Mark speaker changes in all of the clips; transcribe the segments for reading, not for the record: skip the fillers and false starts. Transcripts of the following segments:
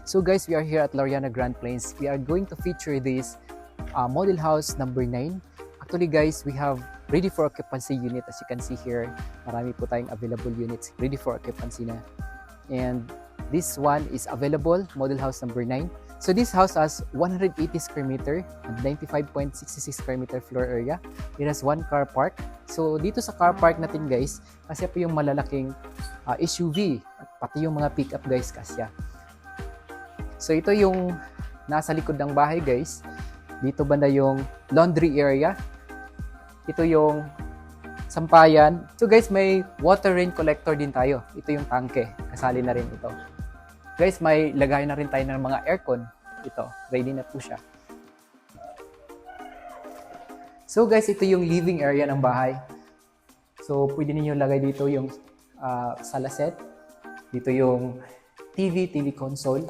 Speaker 1: So guys, we are here at Laureana Grand Plains. We are going to feature this model house number 9. Actually guys, we have ready for occupancy unit. As you can see here, marami po tayong available units ready for occupancy na. And this one is available, model house number 9. So this house has 180 square meter and 95.66 square meter floor area. It has one car park. So dito sa car park natin guys, kasi po yung malalaking SUV at pati yung mga pickup guys kasya. So ito yung nasa likod ng bahay guys. Dito banda yung laundry area. Ito yung sampayan. So guys, may water rain collector din tayo. Ito yung tangke. Kasali na rin ito. Guys, may lagay na rin tayo ng mga aircon. Ito, ready na po siya. So guys, ito yung living area ng bahay. So pwede niyo lagay dito yung sala set. Dito yung TV console.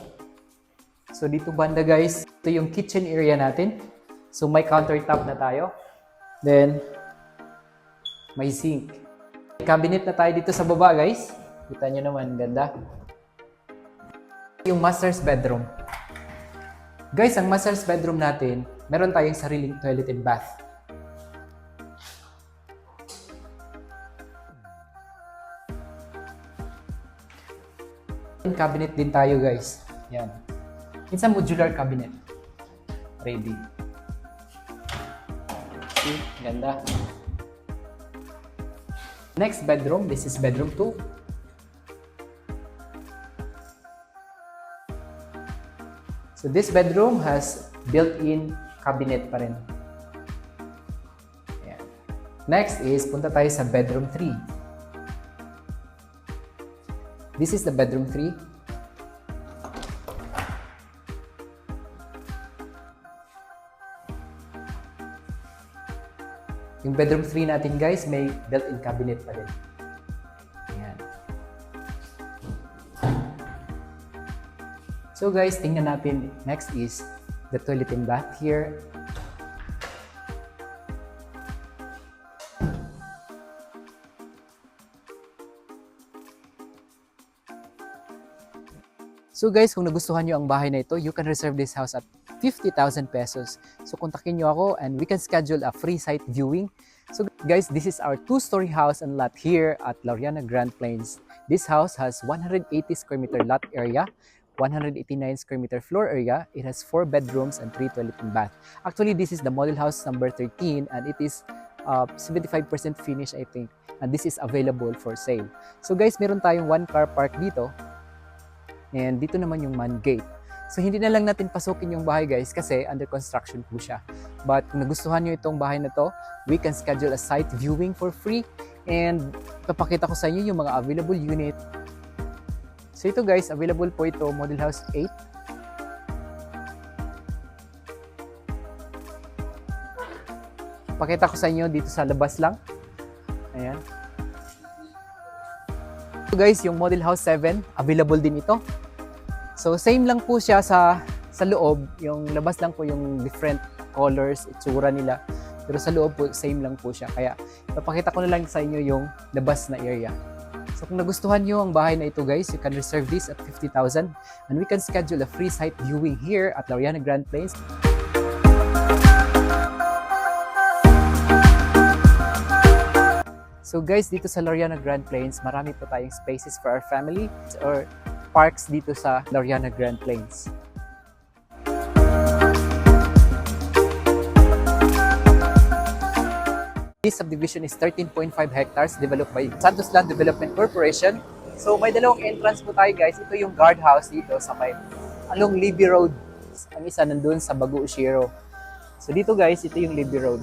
Speaker 1: So dito banda guys, ito yung kitchen area natin. So may countertop na tayo. Then, may sink. May cabinet na tayo dito sa baba guys. Kita nyo naman, ganda. Yung master's bedroom. Guys, ang master's bedroom natin, meron tayong sariling toilet and bath. Cabinet din tayo guys. Yan. It's a modular cabinet. Ready. See? Ganda. Next bedroom. This is bedroom 2. So this bedroom has built-in cabinet pa rin. Ayan. Next is, punta tayo sa bedroom 3. This is the bedroom 3. Yung bedroom 3 natin guys, may built-in cabinet pa rin. Ayan. So guys, tingnan natin. Next is the toilet and bath here. So guys, kung nagustuhan nyo ang bahay na ito, you can reserve this house at 50,000 pesos. So kontakin nyo ako and we can schedule a free site viewing. So guys, this is our 2-story house and lot here at Laureana Grand Plains. This house has 180 square meter lot area, 189 square meter floor area. It has 4 bedrooms and 3 toilet and bath. Actually, this is the model house number 13 and it is 75% finished I think. And this is available for sale. So guys, meron tayong 1 car park dito. And dito naman yung man gate. So hindi na lang natin pasukin yung bahay guys kasi under construction po siya. But kung nagustuhan nyo itong bahay na to, we can schedule a site viewing for free. And papakita ko sa inyo yung mga available unit. So ito guys, available po ito, model house 8. Pakita ko sa inyo dito sa labas lang. Ayan. So guys, yung model house 7, available din ito. So same lang po siya sa loob, yung labas lang po yung different colors, itsura nila. Pero sa loob po, same lang po siya. Kaya papakita ko na lang sa inyo yung labas na area. So kung nagustuhan nyo ang bahay na ito guys, you can reserve this at 50,000 and we can schedule a free site viewing here at Laureana Grand Plains. So guys, dito sa Laureana Grand Plains, marami po tayong spaces for our family or parks dito sa Laureana Grand Plains. This subdivision is 13.5 hectares developed by Santos Land Development Corporation. So may dalawang entrance po tayo guys. Ito yung guardhouse dito sa may along Libby Road. Ang isa nandun sa Bagu Ushiro. So dito guys, ito yung Libby Road.